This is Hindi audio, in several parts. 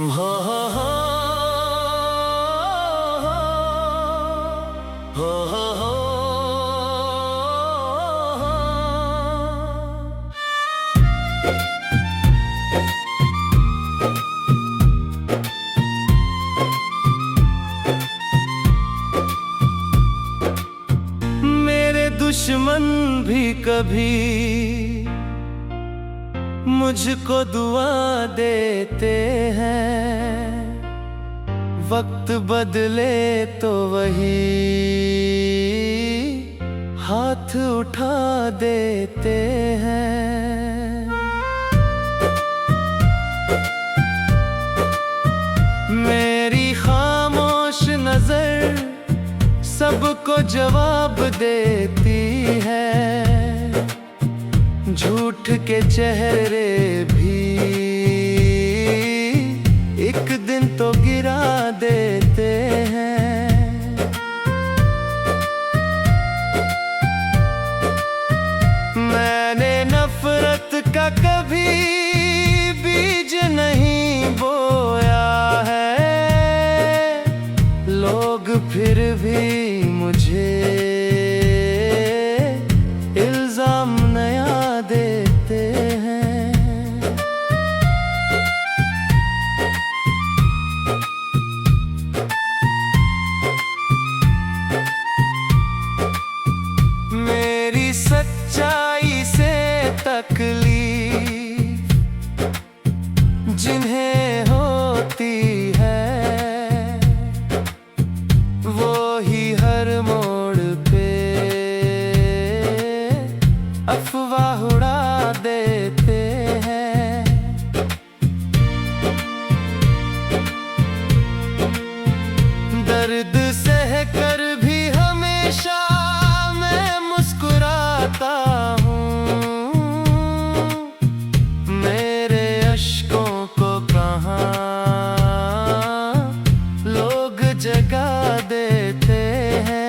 हो हो हो हो हो हो। मेरे दुश्मन भी कभी मुझको दुआ देते हैं। वक्त बदले तो वही हाथ उठा देते हैं। मेरी खामोश नजर सबको जवाब देती है। झूठ के चेहरे भी एक दिन तो गिरा देते हैं। मैंने नफरत का कभी बीज नहीं बोया है। लोग फिर भी मुझे इल्जाम नया देते हैं। मेरी सच्चाई से तकलीफ जिन्हें होती है, वो ही हर मोड़ पे अफवाह उड़ा देते हैं। दर्द सह कर भी हमेशा मैं मुस्कुराता हूँ। मेरे अश्कों को कहाँ लोग जगा देते हैं।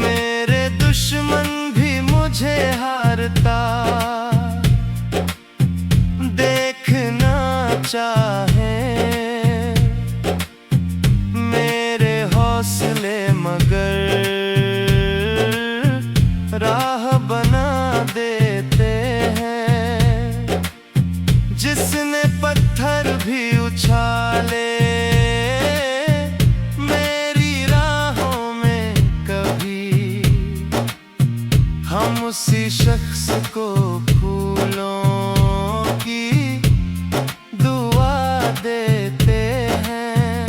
मेरे दुश्मन भी मुझे हारता देखना चाहे। मेरे हौसले मगर राह बना देते हैं। जिसने पत्थर भी उछाले मेरी राहों में कभी, हम उसी शख्स को फूलों की दुआ देते हैं।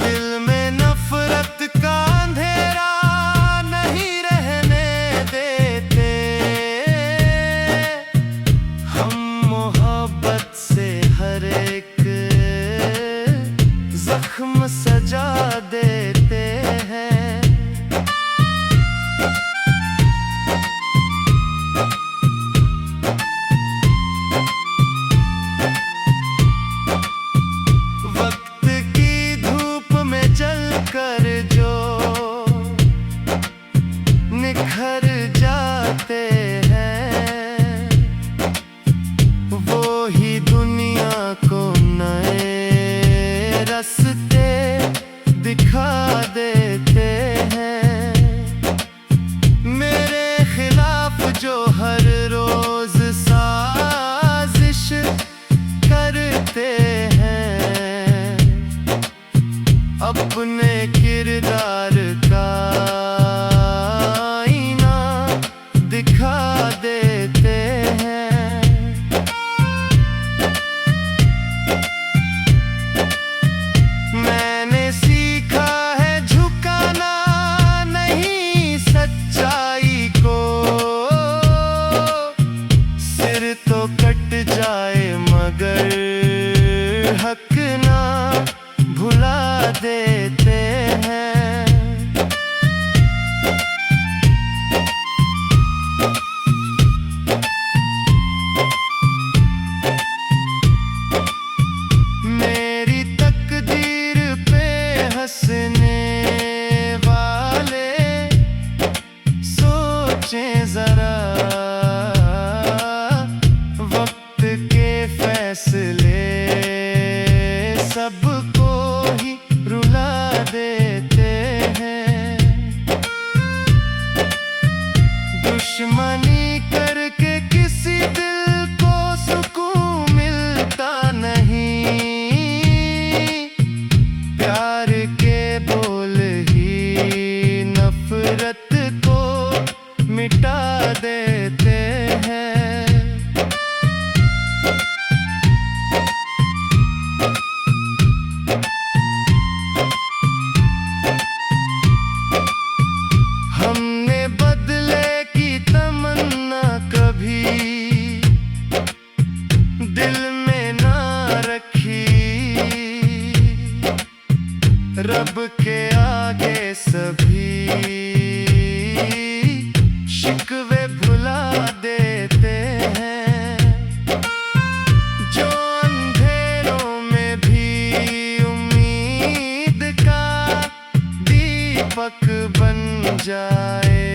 दिल में नफरत का अंधेरा नहीं रहने देते। हम मोहब्बत से हर एक जख्म सजा देते हैं। वक्त की धूप में जलकर जो निखर जाते हैं, वो ही दुनिया को नए रास्ते दिखा देते हैं। मेरे खिलाफ जो हर रोज साजिश करते हैं, अपने किरदार का आईना दिखा देते हैं। मैंने सीखा है झुकाना नहीं सच्चाई को। सिर तो कट जाए मगर हक ना भुला देते हैं। मेरे सबको ही रुला देते हैं। दुश्मनी करके किसी दिल को सुकून मिलता नहीं। प्यार के बोल ही नफरत को मिटा देते हैं। हमने बदले की तमन्ना कभी दिल में ना रखी। रब के आगे सभी शिकवे भुला देते हैं। जो अंधेरों में भी उम्मीद का दीपक बन जाए,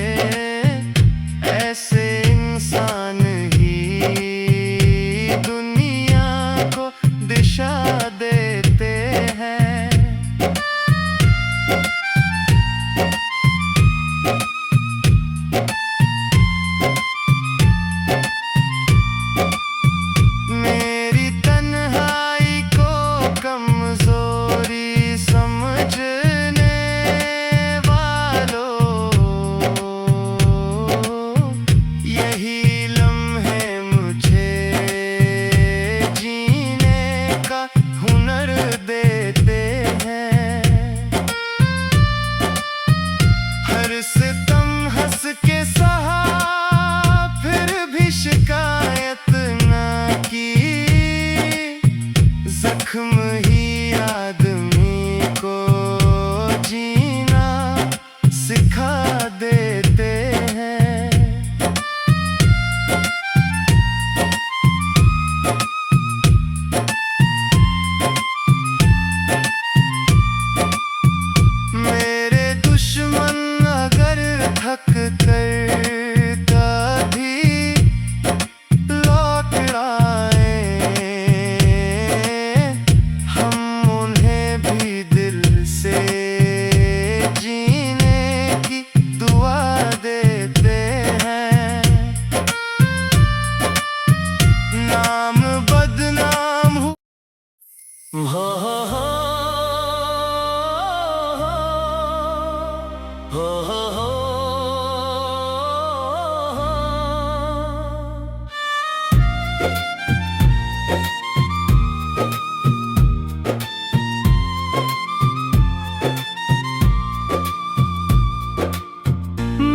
ऐसे इंसान ही दुनिया को दिशा देते हैं। मेरी तन्हाई को कमजोरी समझने वालों, यही लम्हे मुझे जीने का हुनर देते हैं। हर सितम हंस के सहा, फिर भी शिकायत ना की। जख्म ही आदमी को जीना सिखा देते हैं। मेरे दुश्मन अगर थक कर कभी लौट आए, हम उन्हें भी दिल से जीने की दुआ देते हैं। नाम बदनाम हो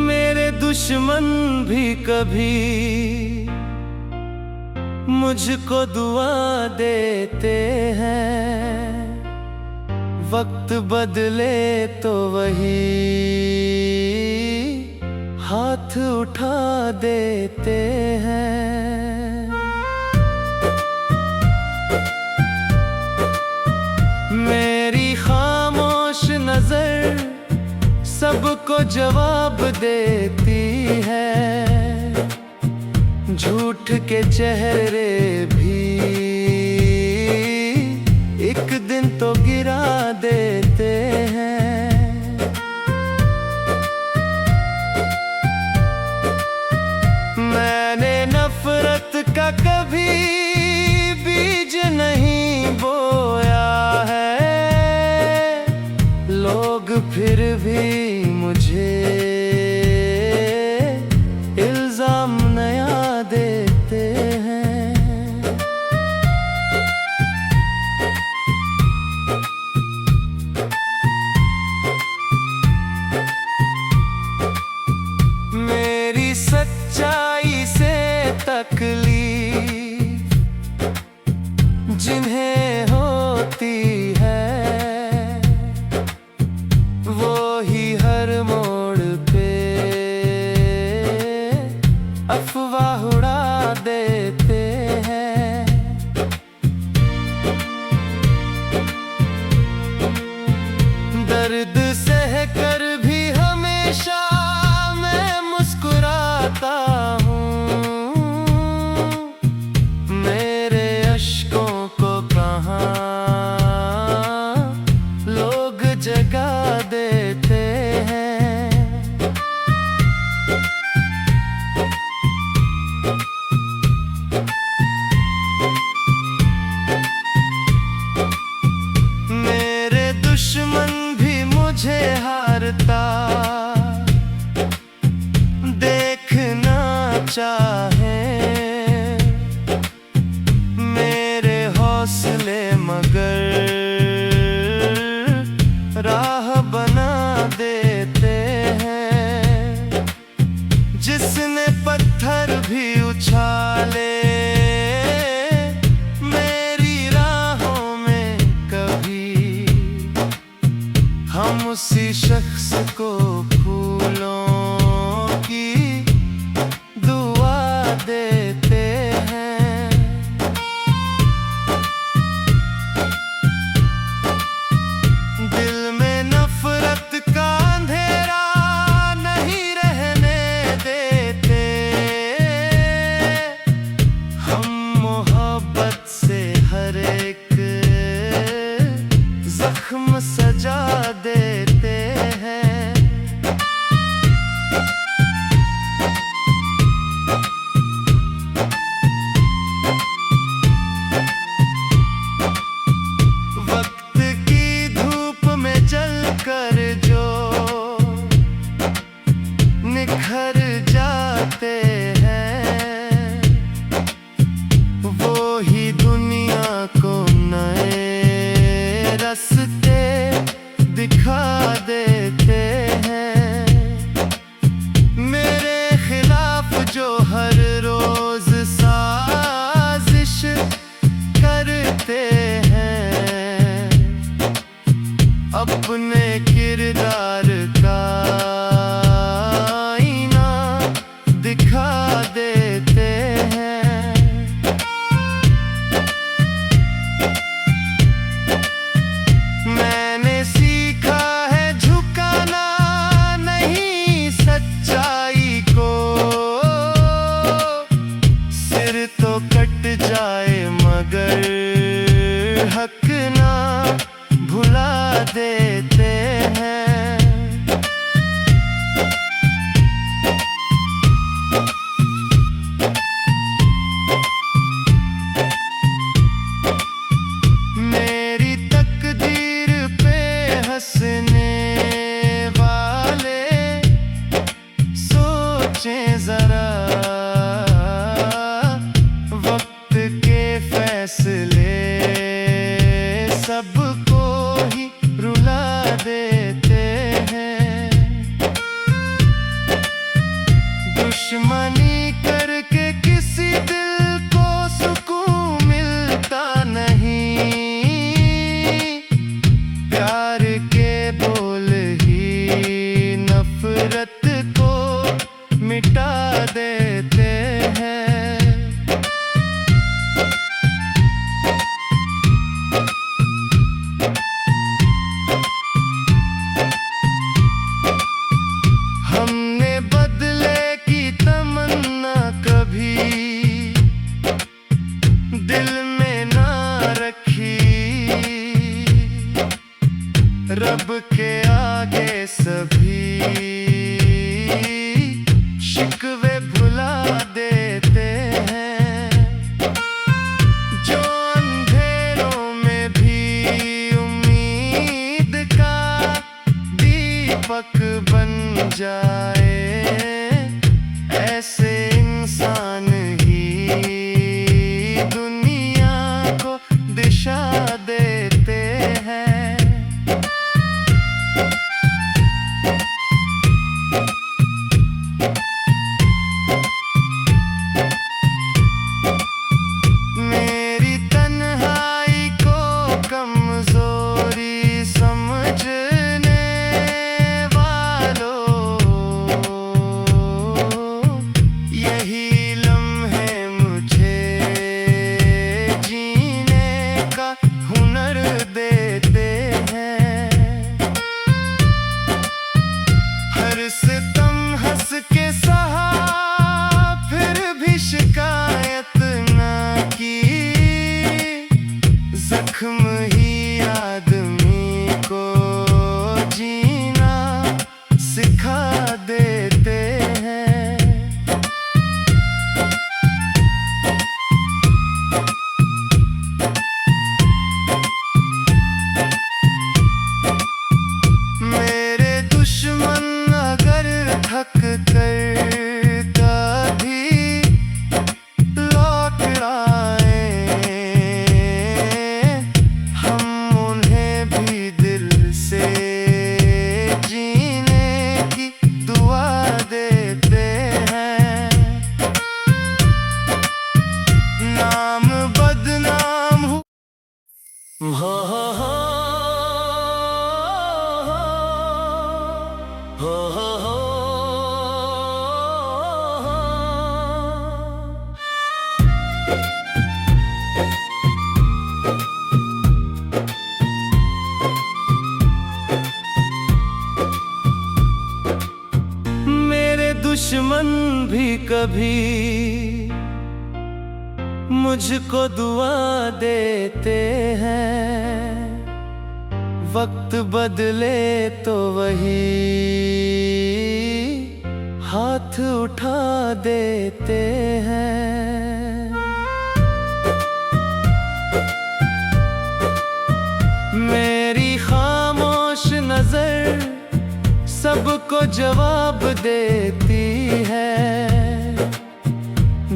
मेरे दुश्मन भी कभी मुझको दुआ देते हैं। वक्त बदले तो वही हाथ उठा देते हैं। मेरी खामोश नजर सबको जवाब देती है। झूठ के चेहरे भी एक दिन तो गिरा देते हैं। मैंने नफरत का कभी बीज नहीं बोया है। लोग फिर भी मुझे इल्जाम नया देते हैं। मगर राह बना देते हैं। जिसने पत्थर भी उछाले मेरी राहों में कभी, हम उसी शख्स को फूलों की दुआ देते हैं। दिल में नफरत का अंधेरा नहीं रहने देते, हम मोहब्बत से हर एक जख्म सजा देते हैं। वक्त की धूप में जलकर जो निखर जाते हैं, वो ही दुनिया को नए रास्ते दिखा देते हैं। मेरे खिलाफ जो हर रोज साजिश करते हैं, अपने किरदार का आईना दिखा देते हैं। मैंने सीखा है झुकाना नहीं सच्चाई को, सिर तो कट जाए मगर हक ना भुला देते हैं। मेरी तकदीर पे हंसने वाले सोचें जरा, वक्त के फैसले सबको ही रुला देते हैं। दुश्मनी करके किसी दिल को सुकून मिलता नहीं, प्यार के बोल ही नफरत को मिटा देते हैं। हमने बदले की तमन्ना कभी दिल में ना रखी, रब के आगे सभी शिकवे भुला देते हैं। जो अंधेरों में भी उम्मीद का दीपक बन जाए, ऐसे इंसान ही दुनिया को दिशा देते हैं। मेरी तन्हाई को कमजोरी समझने वालों, यही लम्हे मुझे जीने का हुनर देते हैं। हर सितम हंस के सहा, फिर भी शिकायत ना की, जख्म ही आदमी को जीना सिखा देते हैं। मेरे दुश्मन अगर थक कर कभी लौट आए, हो हो हो हो हो हो। मेरे दुश्मन भी कभी मुझको दुआ देते हैं, वक्त बदले तो वही हाथ उठा देते हैं। मेरी खामोश नजर सबको जवाब देती है,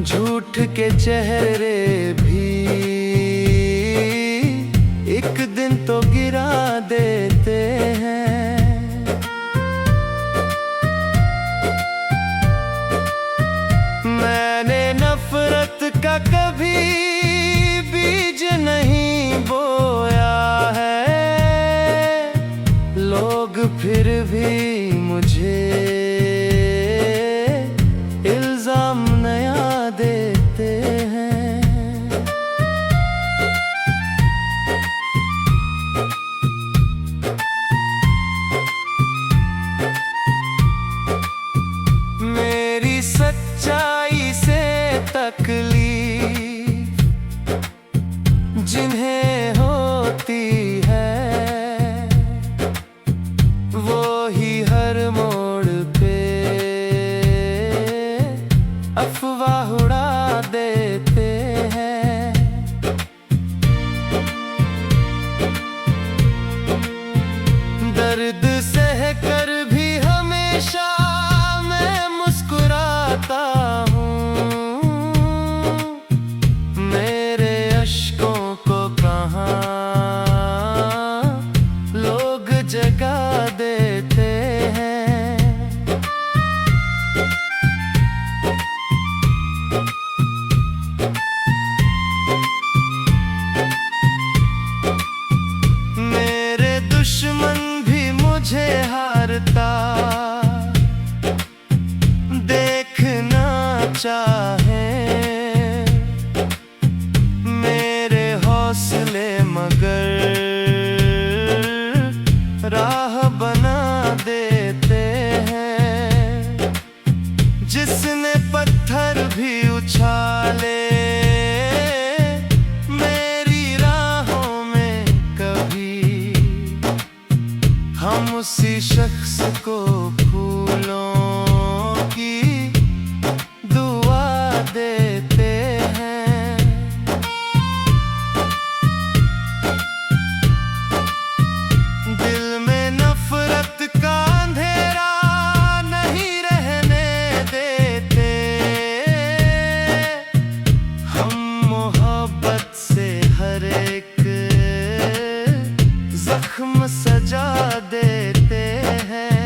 झूठ के चेहरे भी एक दिन तो गिरा देते हैं। मैंने नफरत का कभी बीज नहीं बोया है, लोग फिर भी मुझे इल्जाम नया देते हैं। मेरी सच्चाई से तकलीफ जिन्हें होती है, वो ही हर मोड़ पे अफवाह उड़ा देते हैं। दर्द सह कर भी हमेशा मैं मुस्कुराता हूँ, मेरे अश्कों को कहाँ लोग जगा देते हैं। मेरे दुश्मन भी मुझे हारता देखना चाहे, मेरे हौसले मगर राह बना देते हैं। जिसने पत्थर भी उछाले मेरी राहों में कभी, हम उसी शख्स को फूलों की दुआ देते हैं। दिल में नफरत का अंधेरा नहीं रहने देते, हम मोहब्बत से हर एक जख्म सजा देते हैं।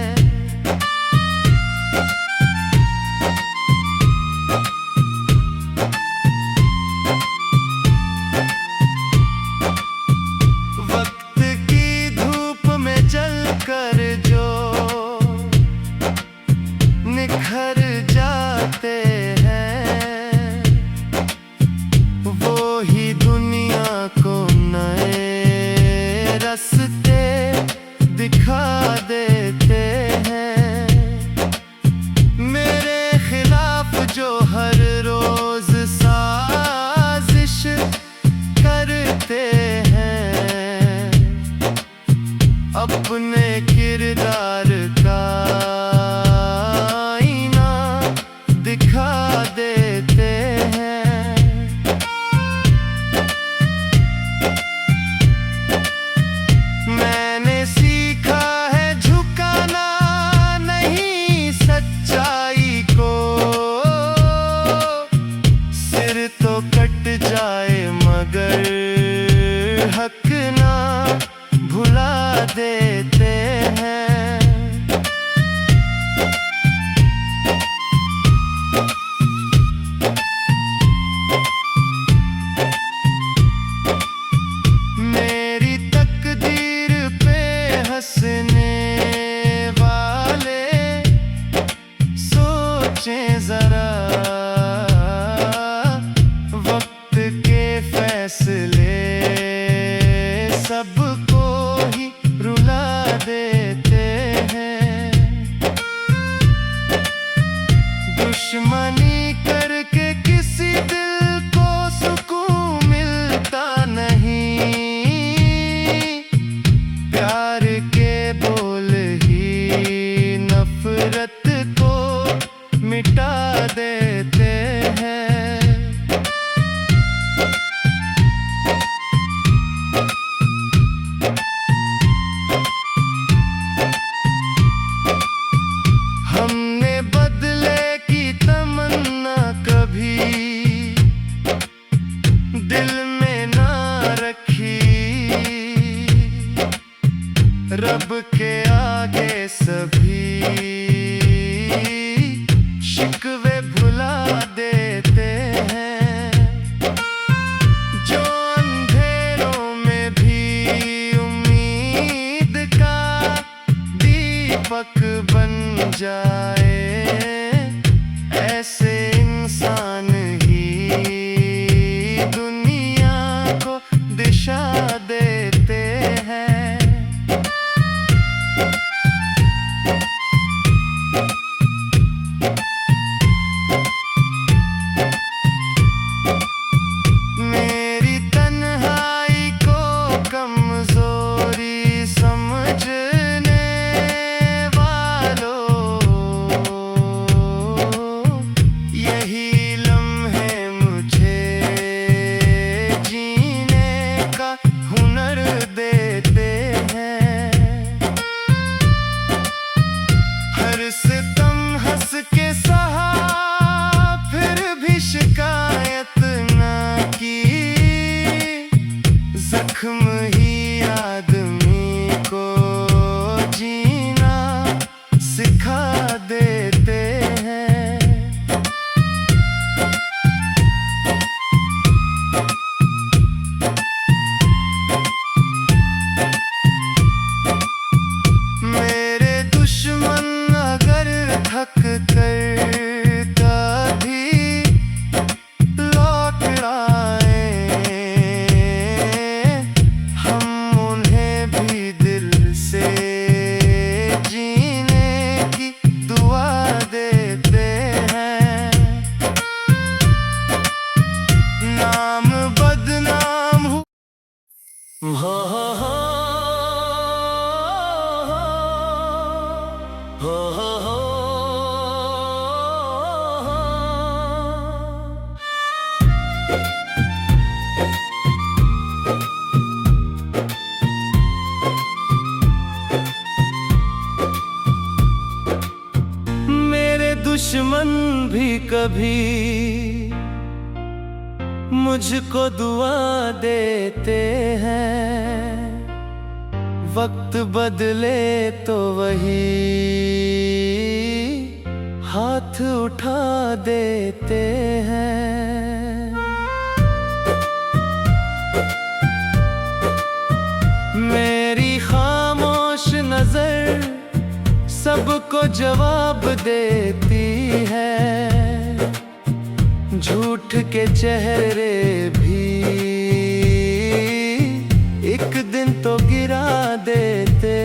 रब के आगे सभी शिकवे भुला देते हैं। जो अंधेरों में भी उम्मीद का दीपक बन जाए, ऐसे इंसान ही दुनिया को दिशा देते हैं। मेरी तन्हाई को कमजोरी समझने वालों, यही लम्हे मुझे जीने का हुनर देते हैं। हर सितम हंस के सहा, फिर भी शिकायत न की। जख्म ही आदमी को जीना सिखा देते हैं। मेरे दुश्मन अगर थक कर कभी लौट आए, हम उन्हें भी दिल से जीने की दुआ देते हैं। नाम बदनाम हो मेरे दुश्मन भी कभी मुझको दुआ देते हैं। वक्त बदले तो वही हाथ उठा देते हैं। मेरी खामोश नजर सबको जवाब देती है। झूठ के चेहरे भी एक दिन तो गिरा देते